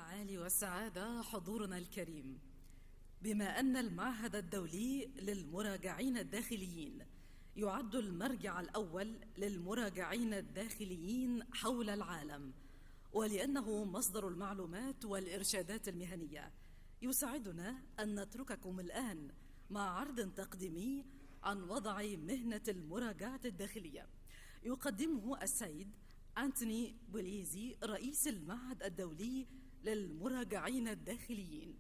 المعالي والسعادة، حضورنا الكريم، بما أن المعهد الدولي للمراجعين الداخليين يعد المرجع الأول للمراجعين الداخليين حول العالم، ولأنه مصدر المعلومات والإرشادات المهنية، يسعدنا أن نترككم الآن مع عرض تقديمي عن وضع مهنة المراجعة الداخلية يقدمه السيد آنتوني رئيس المعهد الدولي للمراجعين الداخليين.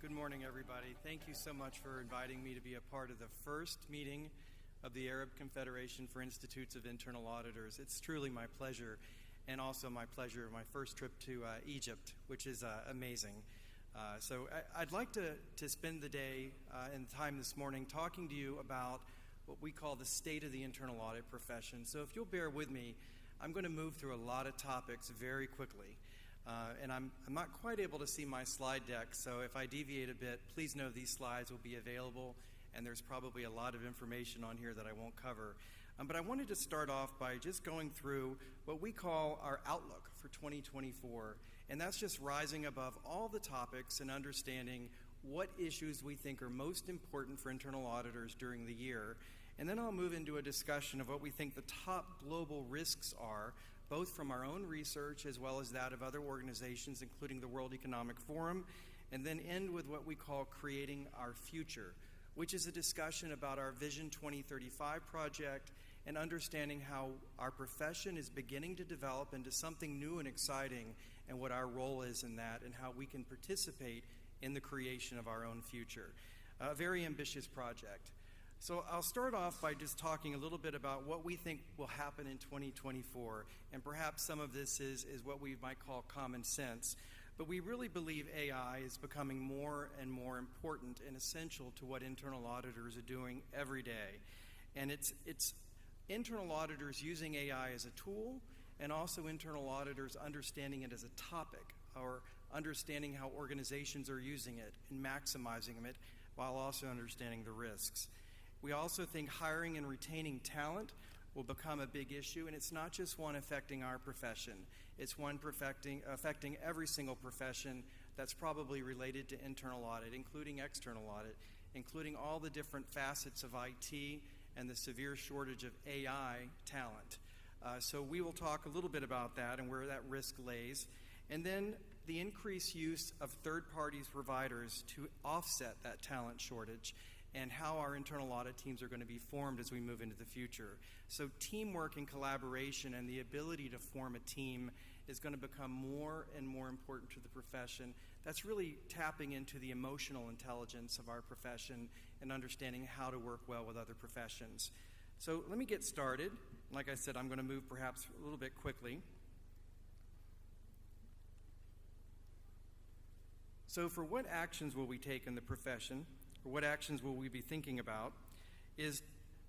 Good morning, everybody. Thank you so much for inviting me to be a part of the first meeting of the Arab Confederation for Institutes of Internal Auditors. It's truly my pleasure, and also my pleasure of my first trip to Egypt, which is amazing. So I'd like to spend the day and time this morning talking to you about what we call the state of the internal audit profession. So if you'll bear with me, I'm going to move through a lot of topics very quickly. And I'm not quite able to see my slide deck, so if I deviate a bit, please know these slides will be available, and there's probably a lot of information on here that I won't cover. But I wanted to start off by just going through what we call our outlook for 2024, and that's just rising above all the topics and understanding what issues we think are most important for internal auditors during the year. And then I'll move into a discussion of what we think the top global risks are, both from our own research as well as that of other organizations, including the World Economic Forum, and then end with what we call Creating Our Future, which is a discussion about our Vision 2035 project and understanding how our profession is beginning to develop into something new and exciting, and what our role is in that, and how we can participate in the creation of our own future. A very ambitious project. So I'll start off by just talking a little bit about what we think will happen in 2024, and perhaps some of this is what we might call common sense. But we really believe AI is becoming more and more important and essential to what internal auditors are doing every day. And it's internal auditors using AI as a tool, and also internal auditors understanding it as a topic, or understanding how organizations are using it and maximizing it, while also understanding the risks. We also think hiring and retaining talent will become a big issue, and it's not just one affecting our profession. It's one affecting every single profession that's probably related to internal audit, including external audit, including all the different facets of IT and the severe shortage of AI talent. So we will talk a little bit about that and where that risk lays. And then the increased use of third-party providers to offset that talent shortage, and how our internal audit teams are going to be formed as we move into the future. So teamwork and collaboration and the ability to form a team is going to become more and more important to the profession. That's really tapping into the emotional intelligence of our profession and understanding how to work well with other professions. So let me get started. Like I said, I'm going to move perhaps a little bit quickly. So for what actions will we take in the profession, or what actions will we be thinking about, is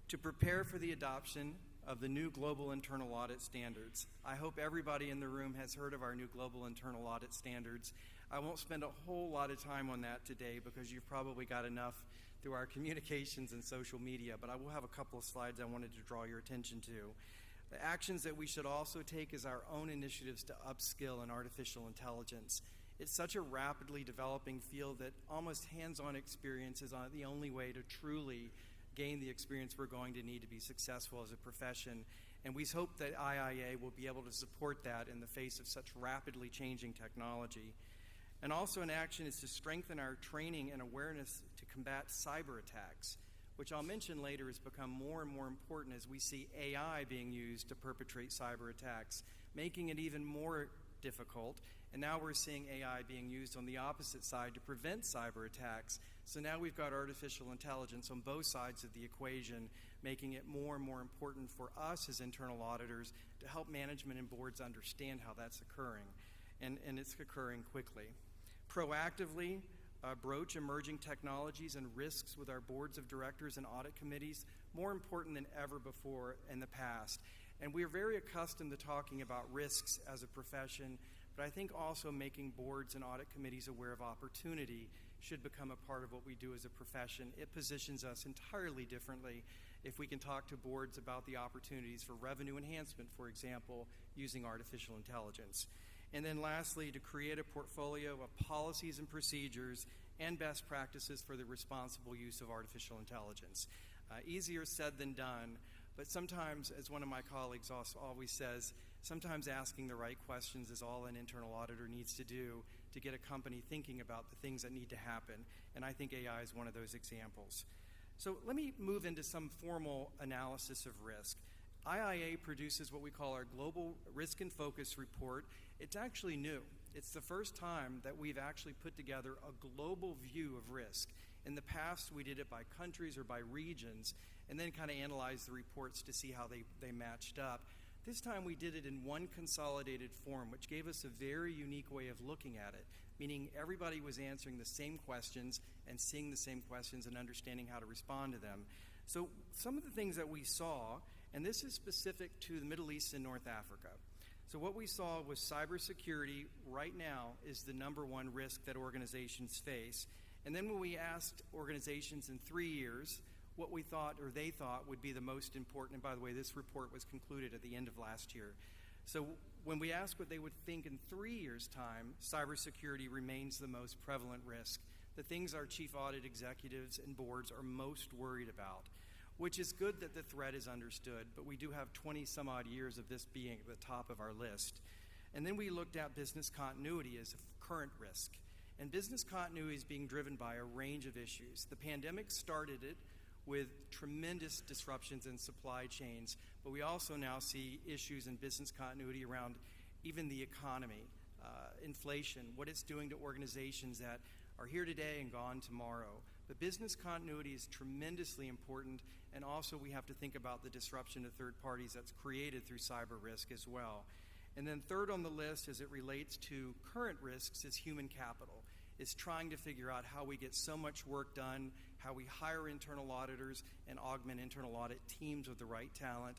to prepare for the adoption of the new global internal audit standards. I hope everybody in the room has heard of our new global internal audit standards. I won't spend a whole lot of time on that today because you've probably got enough through our communications and social media, but I will have a couple of slides I wanted to draw your attention to. The actions that we should also take is our own initiatives to upskill in artificial intelligence. It's such a rapidly developing field that almost hands-on experience is the only way to truly gain the experience we're going to need to be successful as a profession. And we hope that IIA will be able to support that in the face of such rapidly changing technology. And also an action is to strengthen our training and awareness to combat cyber attacks, which I'll mention later has become more and more important as we see AI being used to perpetrate cyber attacks, making it even more difficult. And now we're seeing AI being used on the opposite side to prevent cyber attacks. So now we've got artificial intelligence on both sides of the equation, making it more and more important for us as internal auditors to help management and boards understand how that's occurring. And it's occurring quickly. Proactively broach emerging technologies and risks with our boards of directors and audit committees, more important than ever before in the past. And we are very accustomed to talking about risks as a profession, but I think also making boards and audit committees aware of opportunity should become a part of what we do as a profession. It positions us entirely differently if we can talk to boards about the opportunities for revenue enhancement, for example, using artificial intelligence. And then lastly, to create a portfolio of policies and procedures and best practices for the responsible use of artificial intelligence. Easier said than done, but sometimes, as one of my colleagues always says, sometimes asking the right questions is all an internal auditor needs to do to get a company thinking about the things that need to happen, and I think AI is one of those examples. So let me move into some formal analysis of risk. IIA produces what we call our Global Risk and Focus Report. It's actually new. It's the first time that we've actually put together a global view of risk. In the past, we did it by countries or by regions, and then kind of analyzed the reports to see how they matched up. This time we did it in one consolidated form, which gave us a very unique way of looking at it, meaning everybody was answering the same questions and seeing the same questions and understanding how to respond to them. So some of the things that we saw, and this is specific to the Middle East and North Africa. So what we saw was cybersecurity right now is the #1 risk that organizations face. And then when we asked organizations in 3 years what we thought or they thought would be the most important, and by the way, this report was concluded at the end of last year. So when we asked what they would think in 3 years' time, cybersecurity remains the most prevalent risk, the things our chief audit executives and boards are most worried about, which is good that the threat is understood, but we do have 20 some odd years of this being at the top of our list. And then we looked at business continuity as a current risk. And business continuity is being driven by a range of issues. The pandemic started it with tremendous disruptions in supply chains, but we also now see issues in business continuity around even the economy, inflation, what it's doing to organizations that are here today and gone tomorrow. But business continuity is tremendously important, and also we have to think about the disruption to third parties that's created through cyber risk as well. And then third on the list as it relates to current risks is human capital. It's trying to figure out how we get so much work done, how we hire internal auditors and augment internal audit teams with the right talent,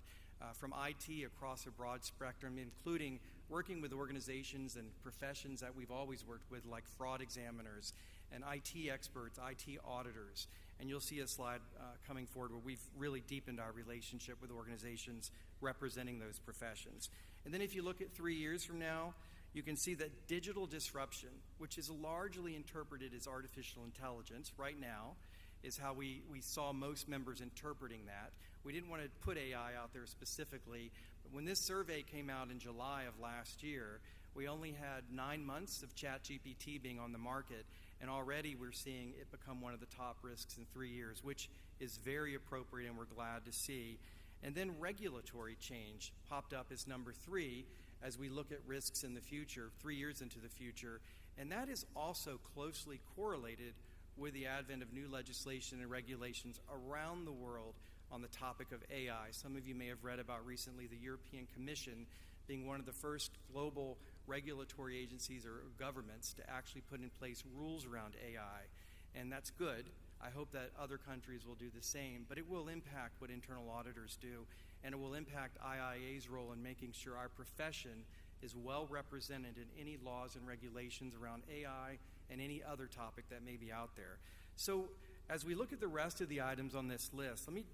from IT across a broad spectrum, including working with organizations and professions that we've always worked with, like fraud examiners and IT experts, IT auditors. And you'll see a slide coming forward where we've really deepened our relationship with organizations representing those professions. And then if you look at 3 years from now, you can see that digital disruption, which is largely interpreted as artificial intelligence right now, is how we saw most members interpreting that. We didn't want to put AI out there specifically, but when this survey came out in July of last year, we only had 9 months of ChatGPT being on the market, and already we're seeing it become one of the top risks in 3 years, which is very appropriate and we're glad to see. And then regulatory change popped up as #3 as we look at risks in the future, 3 years into the future, and that is also closely correlated with the advent of new legislation and regulations around the world on the topic of AI. Some of you may have read about recently the European Commission being one of the first global regulatory agencies or governments to actually put in place rules around AI, and that's good. I hope that other countries will do the same, but it will impact what internal auditors do, and it will impact IIA's role in making sure our profession is well represented in any laws and regulations around AI and any other topic that may be out there. So as we look at the rest of the items on this list, let me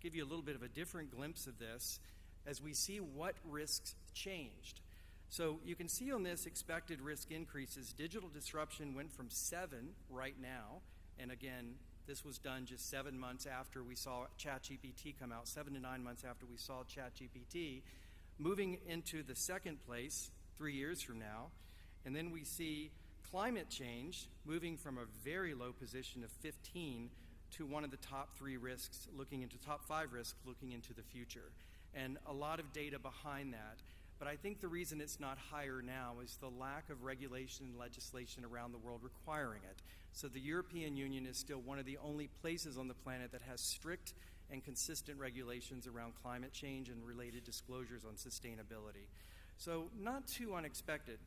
give you a little bit of a different glimpse of this as we see what risks changed. So you can see on this expected risk increases, digital disruption went from 7 right now, and again, this was done just 7 months after we saw ChatGPT come out, 7 to 9 months after we saw ChatGPT, moving into the second place 3 years from now. And then we see climate change moving from a very low position of 15 to one of the top 3 risks, top 5 risks looking into the future. And a lot of data behind that. But I think the reason it's not higher now is the lack of regulation and legislation around the world requiring it. So the European Union is still one of the only places on the planet that has strict and consistent regulations around climate change and related disclosures on sustainability. So not too unexpected.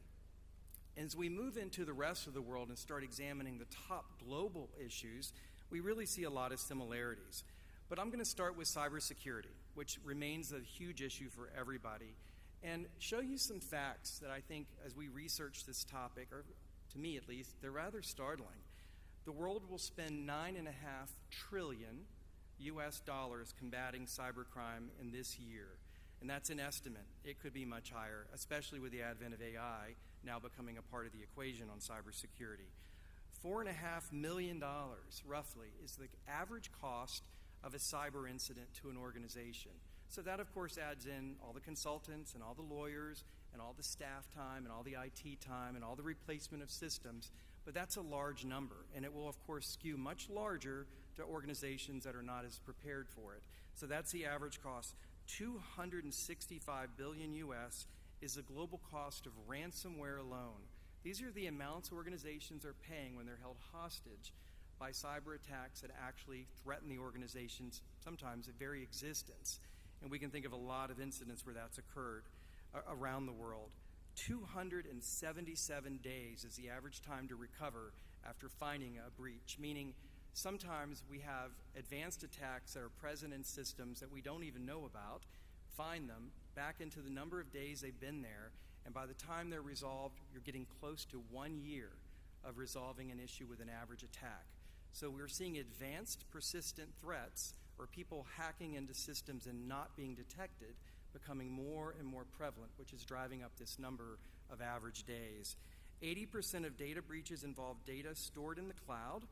As we move into the rest of the world and start examining the top global issues, we really see a lot of similarities. But I'm going to start with cybersecurity, which remains a huge issue for everybody, and show you some facts that I think, as we research this topic, or to me at least, they're rather startling. The world will spend $9.5 trillion US dollars combating cybercrime in this year, and that's an estimate. It could be much higher, especially with the advent of AI now becoming a part of the equation on cybersecurity. $4.5 million, roughly, is the average cost of a cyber incident to an organization. So that, of course, adds in all the consultants and all the lawyers and all the staff time and all the IT time and all the replacement of systems, but that's a large number, and it will, of course, skew much larger to organizations that are not as prepared for it. So that's the average cost. $265 billion US is the global cost of ransomware alone. These are the amounts organizations are paying when they're held hostage by cyber attacks that actually threaten the organization's sometimes very existence. And we can think of a lot of incidents where that's occurred around the world. 277 days is the average time to recover after finding a breach, meaning sometimes we have advanced attacks that are present in systems that we don't even know about, find them, back into the number of days they've been there, and by the time they're resolved, you're getting close to 1 year of resolving an issue with an average attack. So we're seeing advanced persistent threats, or people hacking into systems and not being detected, becoming more and more prevalent, which is driving up this number of average days. 80% of data breaches involve data stored in the cloud.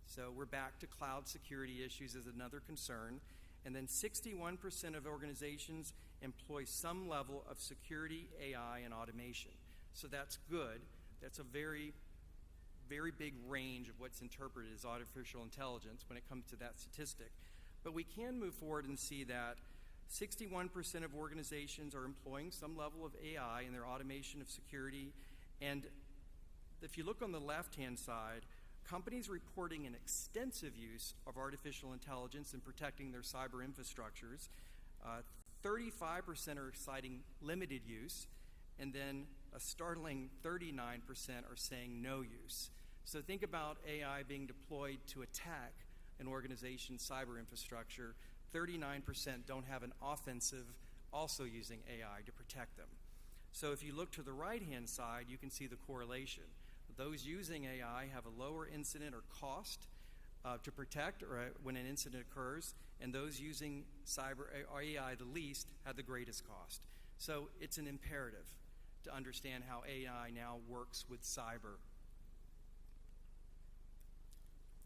So we're back to cloud security issues as another concern. And then 61% of organizations employ some level of security, AI, and automation. So that's good. That's a very, very big range of what's interpreted as artificial intelligence when it comes to that statistic. But we can move forward and see that 61% of organizations are employing some level of AI in their automation of security. And if you look on the left-hand side, companies reporting an extensive use of artificial intelligence in protecting their cyber infrastructures. 35% are citing limited use, and then a startling 39% are saying no use. So think about AI being deployed to attack an organization's cyber infrastructure. 39% don't have an offensive also using AI to protect them. So if you look to the right-hand side, you can see the correlation. Those using AI have a lower incident or cost to protect or when an incident occurs, and those using cyber AI the least have the greatest cost. So it's an imperative to understand how AI now works with cyber.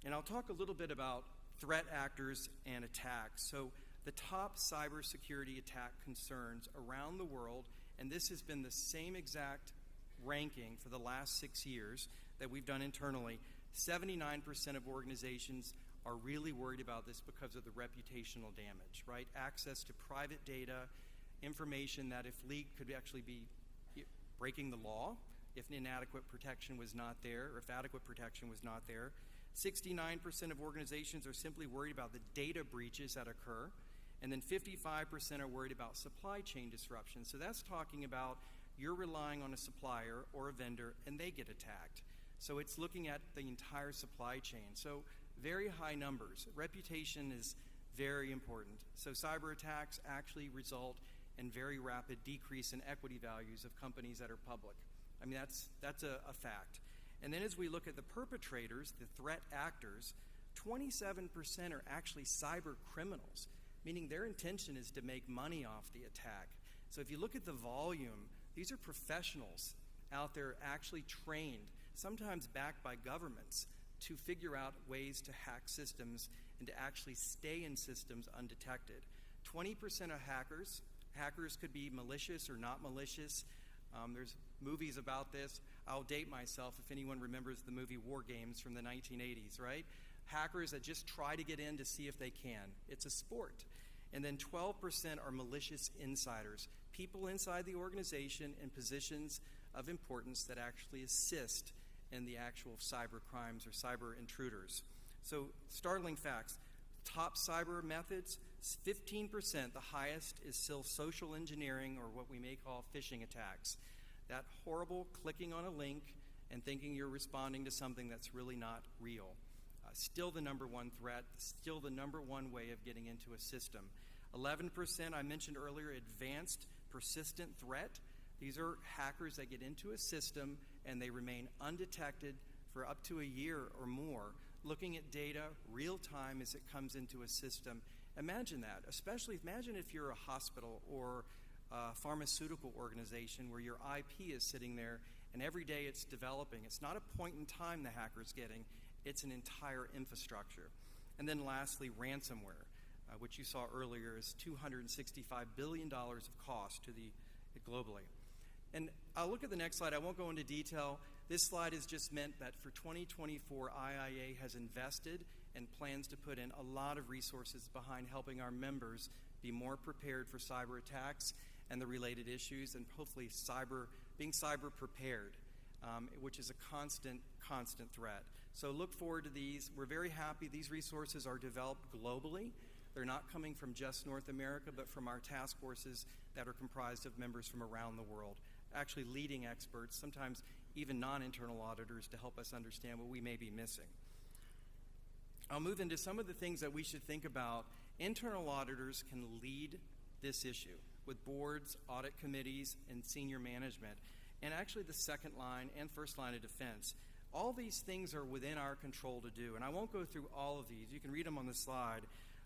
And I'll talk a little bit about threat actors and attacks. So the top cybersecurity attack concerns around the world, and this has been the same exact ranking for the last 6 years that we've done internally. 79% of organizations are really worried about this because of the reputational damage, right? Access to private data, information that if leaked could actually be breaking the law if inadequate protection was not there, or if adequate protection was not there. 69% of organizations are simply worried about the data breaches that occur, and then 55% are worried about supply chain disruption. So that's talking about you're relying on a supplier or a vendor and they get attacked. So it's looking at the entire supply chain. So very high numbers. Reputation is very important. So cyber attacks actually result in very rapid decrease in equity values of companies that are public. I mean, that's a fact. And then as we look at the perpetrators, the threat actors, 27% are actually cyber criminals, meaning their intention is to make money off the attack. So if you look at the volume, these are professionals out there actually trained, sometimes backed by governments, to figure out ways to hack systems and to actually stay in systems undetected. 20% of hackers could be malicious or not malicious. There's movies about this. I'll date myself if anyone remembers the movie War Games from the 1980s, right? Hackers that just try to get in to see if they can. It's a sport. And then 12% are malicious insiders, people inside the organization in positions of importance that actually assist in the actual cyber crimes or cyber intruders. So, startling facts. Top cyber methods, 15%, the highest is still social engineering, or what we may call phishing attacks. That horrible clicking on a link and thinking you're responding to something that's really not real. Still the number one threat, still the number one way of getting into a system. 11%, I mentioned earlier, advanced persistent threat. These are hackers that get into a system and they remain undetected for up to a year or more, looking at data real time as it comes into a system. Imagine that, especially imagine if you're a hospital or a pharmaceutical organization where your IP is sitting there and every day it's developing. It's not a point in time the hacker's getting, it's an entire infrastructure. And then lastly, ransomware, which you saw earlier is $265 billion of cost to globally. And I'll look at the next slide. I won't go into detail. This slide is just meant that for 2024, IIA has invested and plans to put in a lot of resources behind helping our members be more prepared for cyber attacks and the related issues, and hopefully being cyber prepared, which is a constant threat. So look forward to these. We're very happy these resources are developed globally. They're not coming from just North America, but from our task forces that are comprised of members from around the world, actually leading experts, sometimes even non-internal auditors, to help us understand what we may be missing. I'll move into some of the things that we should think about. Internal auditors can lead this issue with boards, audit committees, and senior management, and actually the second line and first line of defense. All these things are within our control to do, and I won't go through all of these. You can read them on the slide.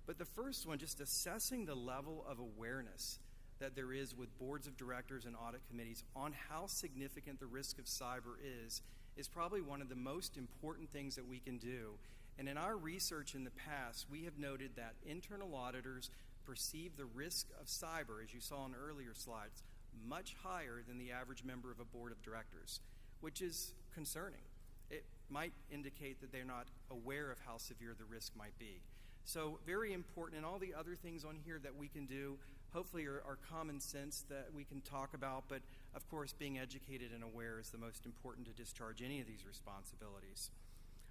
But the first one, just assessing the level of awareness that there is with boards of directors and audit committees on how significant the risk of cyber is probably one of the most important things that we can do. And in our research in the past, we have noted that internal auditors perceive the risk of cyber, as you saw in earlier slides, much higher than the average member of a board of directors, which is concerning. It might indicate that they're not aware of how severe the risk might be. So very important, and all the other things on here that we can do hopefully are common sense that we can talk about, but of course being educated and aware is the most important to discharge any of these responsibilities.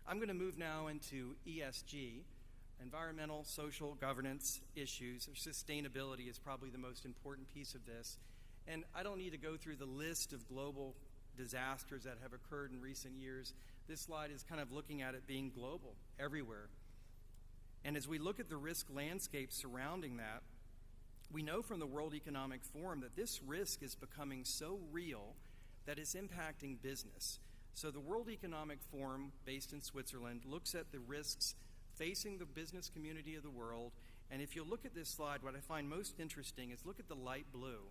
I'm going to move now into ESG, environmental, social, governance issues. Sustainability is probably the most important piece of this. And I don't need to go through the list of global disasters that have occurred in recent years. This slide is kind of looking at it being global, everywhere. And as we look at the risk landscape surrounding that, we know from the World Economic Forum that this risk is becoming so real that it's impacting business. So the World Economic Forum, based in Switzerland, looks at the risks facing the business community of the world. And if you look at this slide, what I find most interesting is look at the light blue.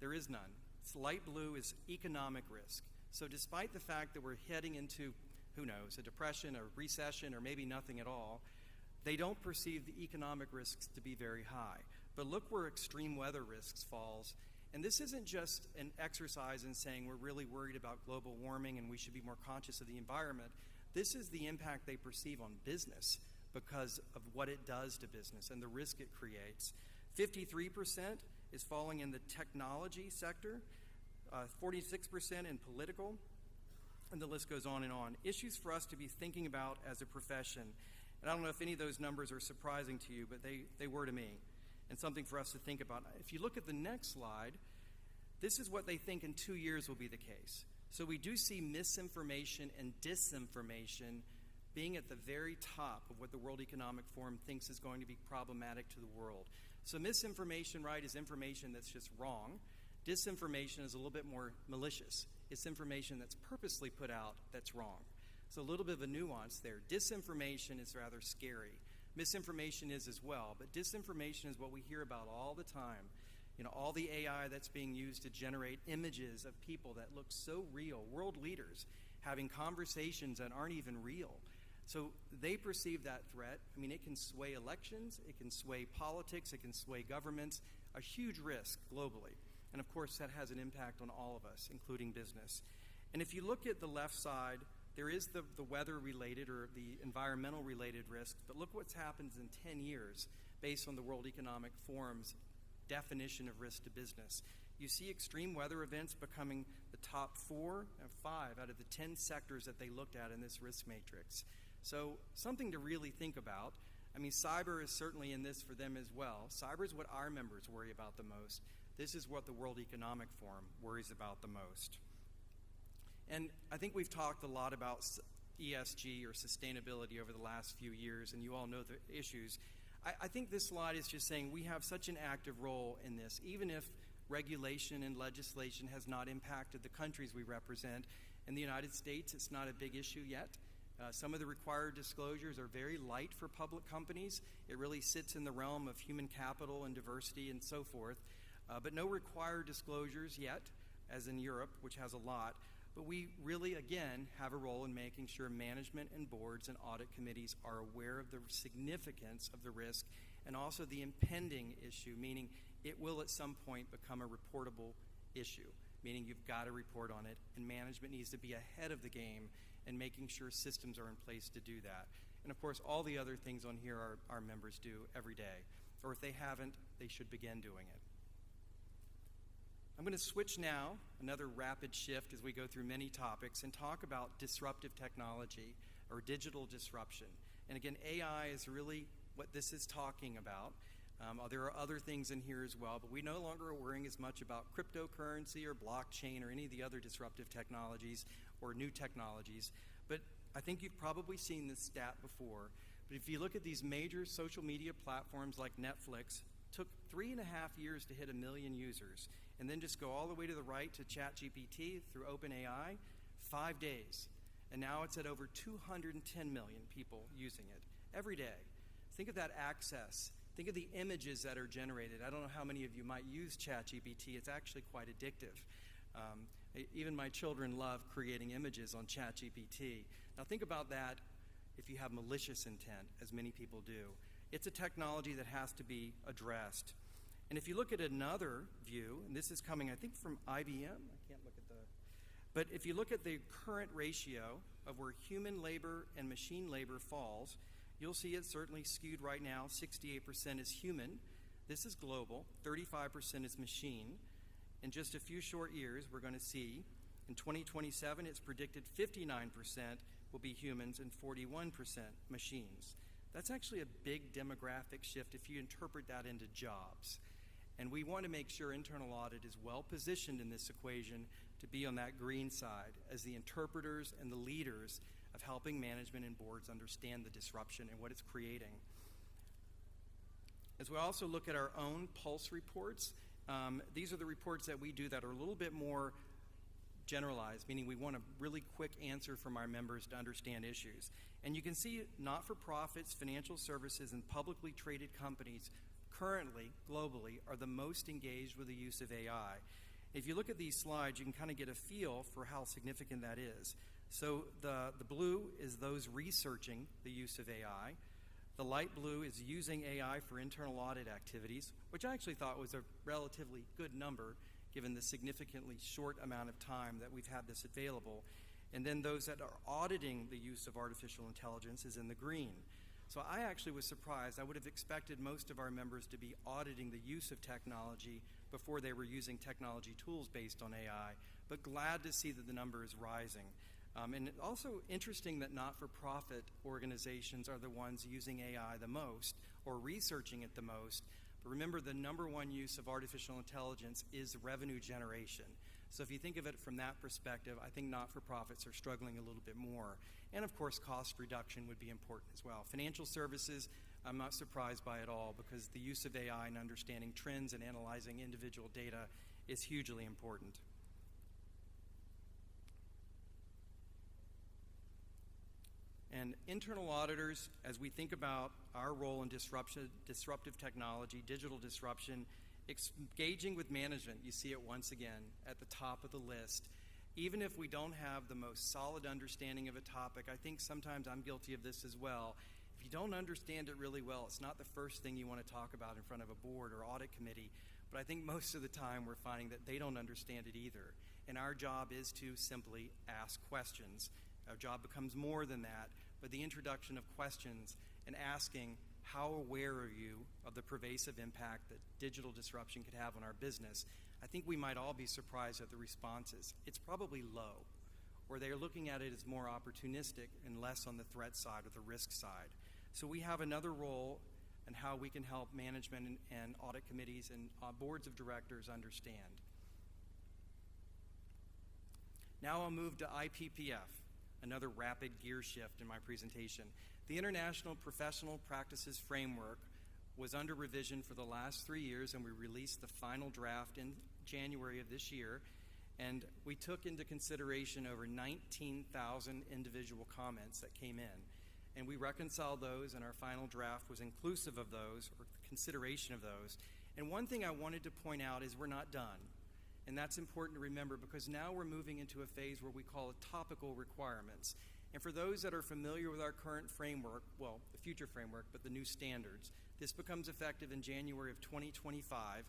There is none. It's light blue is economic risk. So despite the fact that we're heading into, who knows, a depression, a recession, or maybe nothing at all, they don't perceive the economic risks to be very high. But look where extreme weather risks falls. And this isn't just an exercise in saying we're really worried about global warming and we should be more conscious of the environment. This is the impact they perceive on business because of what it does to business and the risk it creates. 53% is falling in the technology sector, 46% in political, and the list goes on and on. Issues for us to be thinking about as a profession. And I don't know if any of those numbers are surprising to you, but they were to me, and something for us to think about. If you look at the next slide, this is what they think in 2 years will be the case. So we do see misinformation and disinformation being at the very top of what the World Economic Forum thinks is going to be problematic to the world. So misinformation, right, is information that's just wrong. Disinformation is a little bit more malicious. It's information that's purposely put out that's wrong. So a little bit of a nuance there. Disinformation is rather scary. Misinformation is as well, but disinformation is what we hear about all the time. You know, all the AI that's being used to generate images of people that look so real, world leaders having conversations that aren't even real. So they perceive that threat. I mean, it can sway elections, it can sway politics, it can sway governments, a huge risk globally. And of course, that has an impact on all of us, including business. And if you look at the left side, there is the weather-related or the environmental-related risk, but look what's happened in 10 years based on the World Economic Forum's definition of risk to business. you see extreme weather events becoming the top 4 and 5 out of the 10 sectors that they looked at in this risk matrix. So something to really think about. I mean, cyber is certainly in this for them as well. Cyber is what our members worry about the most. This is what the World Economic Forum worries about the most. And I think we've talked a lot about ESG or sustainability over the last few years, and you all know the issues. I think this slide is just saying we have such an active role in this, even if regulation and legislation has not impacted the countries we represent. In the United States, it's not a big issue yet. Some of the required disclosures are very light for public companies. It really sits in the realm of human capital and diversity and so forth. But no required disclosures yet, as in Europe, which has a lot. But we really, again, have a role in making sure management and boards and audit committees are aware of the significance of the risk and also the impending issue, meaning it will at some point become a reportable issue, meaning you've got to report on it, and management needs to be ahead of the game and making sure systems are in place to do that. And of course, all the other things on here our members do every day, or if they haven't, they should begin doing it. I'm going to switch now, another rapid shift as we go through many topics, and talk about disruptive technology or digital disruption. And again, AI is really what this is talking about. There are other things in here as well, but we no longer are worrying as much about cryptocurrency or blockchain or any of the other disruptive technologies or new technologies. But I think you've probably seen this stat before. But if you look at these major social media platforms like Netflix, took 3.5 years to hit 1 million users. And then just go all the way to the right to ChatGPT through OpenAI, 5 days. And now it's at over 210 million people using it every day. Think of that access. Think of the images that are generated. I don't know how many of you might use ChatGPT. It's actually quite addictive. Even my children love creating images on ChatGPT. Now think about that if you have malicious intent, as many people do. It's a technology that has to be addressed. And if you look at another view, and this is coming, I think, from IBM. I can't look at but if you look at the current ratio of where human labor and machine labor falls, you'll see it's certainly skewed right now. 68% is human. This is global. 35% is machine. In just a few short years, we're going to see in 2027, it's predicted 59% will be humans and 41% machines. That's actually a big demographic shift if you interpret that into jobs. And we want to make sure internal audit is well positioned in this equation to be on that green side as the interpreters and the leaders of helping management and boards understand the disruption and what it's creating. As we also look at our own pulse reports, these are the reports that we do that are a little bit more generalized, meaning we want a really quick answer from our members to understand issues. And you can see not-for-profits, financial services, and publicly traded companies currently, globally, are the most engaged with the use of AI. If you look at these slides, you can kind of get a feel for how significant that is. So the blue is those researching the use of AI. The light blue is using AI for internal audit activities, which I actually thought was a relatively good number given the significantly short amount of time that we've had this available. And then those that are auditing the use of artificial intelligence is in the green. So I actually was surprised. I would have expected most of our members to be auditing the use of technology before they were using technology tools based on AI, but glad to see that the number is rising. And also interesting that not-for-profit organizations are the ones using AI the most or researching it the most. But remember, the number one use of artificial intelligence is revenue generation. So if you think of it from that perspective, I think not-for-profits are struggling a little bit more. And of course, cost reduction would be important as well. Financial services, I'm not surprised by at all because the use of AI and understanding trends and analyzing individual data is hugely important. And internal auditors, as we think about our role in disruptive technology, digital disruption, engaging with management, you see it once again at the top of the list. Even if we don't have the most solid understanding of a topic, I think sometimes I'm guilty of this as well. If you don't understand it really well, it's not the first thing you want to talk about in front of a board or audit committee. But I think most of the time we're finding that they don't understand it either. And our job is to simply ask questions. Our job becomes more than that, but the introduction of questions and asking, how aware are you of the pervasive impact that digital disruption could have on our business? I think we might all be surprised at the responses. It's probably low, or they're looking at it as more opportunistic and less on the threat side or the risk side. So we have another role in how we can help management and audit committees and boards of directors understand. Now I'll move to IPPF, another rapid gear shift in my presentation. The International Professional Practices Framework was under revision for the last 3 years, and we released the final draft in January of this year, and we took into consideration over 19,000 individual comments that came in, and we reconciled those, and our final draft was inclusive of those, or consideration of those. And one thing I wanted to point out is we're not done, and that's important to remember, because now we're moving into a phase where we call it topical requirements. And for those that are familiar with our current framework, well, the future framework, but the new standards, this becomes effective in January of 2025.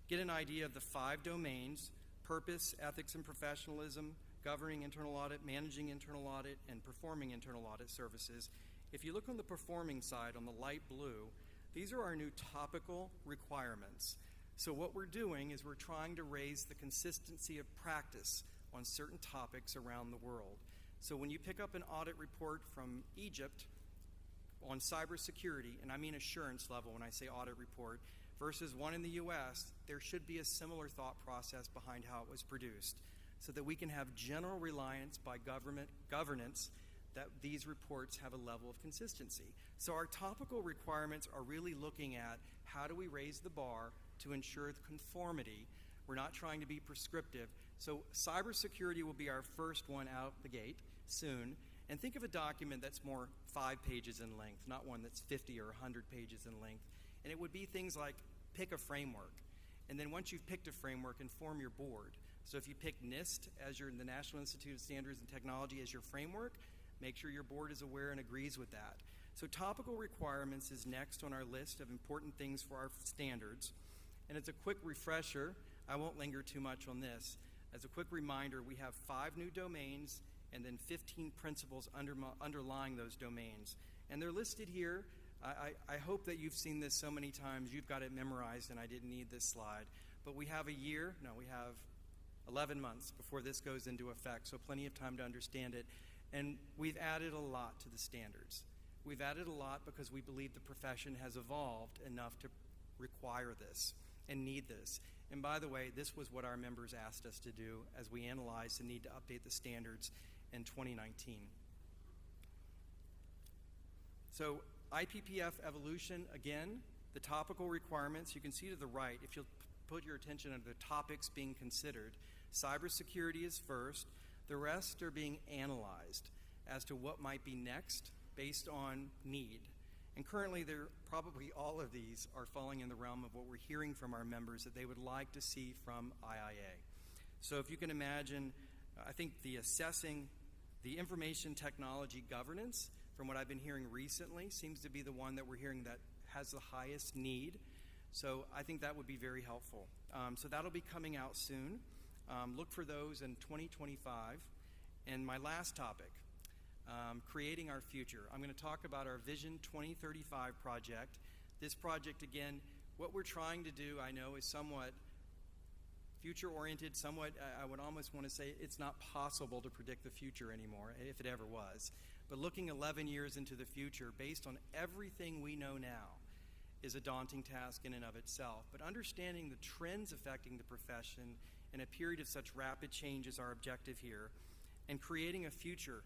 Get an idea of the 5 domains: purpose, ethics and professionalism, governing internal audit, managing internal audit, and performing internal audit services. If you look on the performing side, on the light blue, these are our new topical requirements. So what we're doing is we're trying to raise the consistency of practice on certain topics around the world. So when you pick up an audit report from Egypt on cybersecurity, and I mean assurance level when I say audit report, versus one in the US, there should be a similar thought process behind how it was produced, so that we can have general reliance by governance that these reports have a level of consistency. So our topical requirements are really looking at how do we raise the bar to ensure the conformity. We're not trying to be prescriptive. So cybersecurity will be our first one out the gate soon. And think of a document that's more 5 pages in length, not one that's 50 or 100 pages in length. And it would be things like pick a framework. And then once you've picked a framework, inform your board. So if you pick NIST as the National Institute of Standards and Technology as your framework, make sure your board is aware and agrees with that. So topical requirements is next on our list of important things for our standards. And as a quick refresher, I won't linger too much on this. As a quick reminder, we have 5 new domains and then 15 principles underlying those domains. And they're listed here. I hope that you've seen this so many times, you've got it memorized, and I didn't need this slide. But we have we have 11 months before this goes into effect, so plenty of time to understand it. And we've added a lot to the standards. We've added a lot because we believe the profession has evolved enough to require this and need this. And by the way, this was what our members asked us to do as we analyzed the need to update the standards in 2019. So IPPF evolution, again, the topical requirements, you can see to the right, if you'll put your attention on the topics being considered, cybersecurity is first, the rest are being analyzed as to what might be next based on need. And currently, probably all of these are falling in the realm of what we're hearing from our members that they would like to see from IIA. So if you can imagine, I think the assessing the information technology governance, from what I've been hearing recently, seems to be the one that we're hearing that has the highest need. So I think that would be very helpful. So that'll be coming out soon. Look for those in 2025. And my last topic, creating our future. I'm going to talk about our Vision 2035 project. This project, again, what we're trying to do, I know, is somewhat future-oriented, somewhat, I would almost want to say it's not possible to predict the future anymore, if it ever was. But looking 11 years into the future, based on everything we know now, is a daunting task in and of itself. But understanding the trends affecting the profession in a period of such rapid change is our objective here, and creating a future.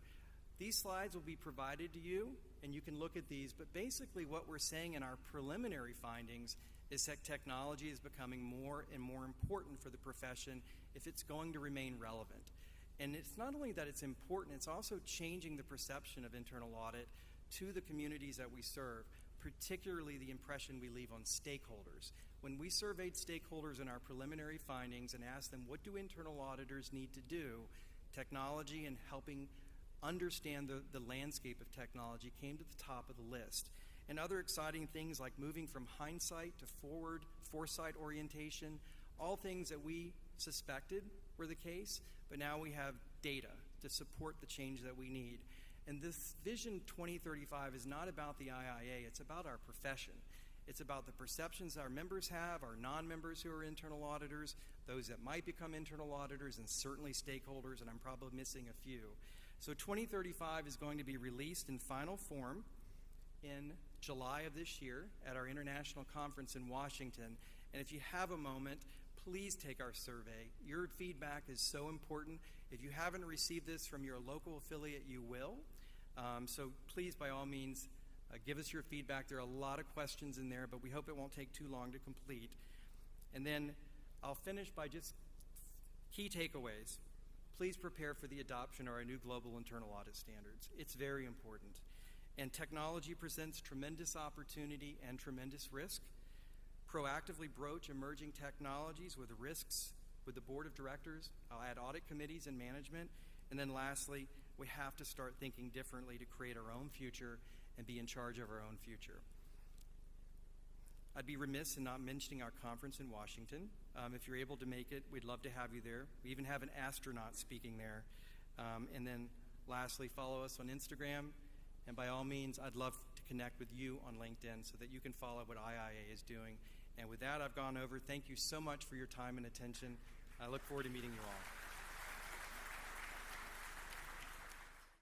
These slides will be provided to you, and you can look at these, but basically what we're saying in our preliminary findings is that technology is becoming more and more important for the profession if it's going to remain relevant. And it's not only that it's important, it's also changing the perception of internal audit to the communities that we serve, particularly the impression we leave on stakeholders. When we surveyed stakeholders in our preliminary findings and asked them, what do internal auditors need to do, technology and helping understand the landscape of technology came to the top of the list. And other exciting things like moving from hindsight to foresight orientation, all things that we suspected were the case, but now we have data to support the change that we need. And this Vision 2035 is not about the IIA, it's about our profession. It's about the perceptions our members have, our non-members who are internal auditors, those that might become internal auditors, and certainly stakeholders, and I'm probably missing a few. So 2035 is going to be released in final form in July of this year at our international conference in Washington. And if you have a moment, please take our survey. Your feedback is so important. If you haven't received this from your local affiliate, you will. So please, by all means, give us your feedback. There are a lot of questions in there, but we hope it won't take too long to complete. And then I'll finish by just key takeaways. Please prepare for the adoption of our new global internal audit standards. It's very important. And technology presents tremendous opportunity and tremendous risk. Proactively broach emerging technologies with risks with the board of directors. I'll add audit committees and management. And then lastly, we have to start thinking differently to create our own future and be in charge of our own future. I'd be remiss in not mentioning our conference in Washington. If you're able to make it, we'd love to have you there. We even have an astronaut speaking there. And then lastly, follow us on Instagram. And by all means, I'd love to connect with you on LinkedIn so that you can follow what IIA is doing. And with that, I've gone over. Thank you so much for your time and attention. I look forward to meeting you all.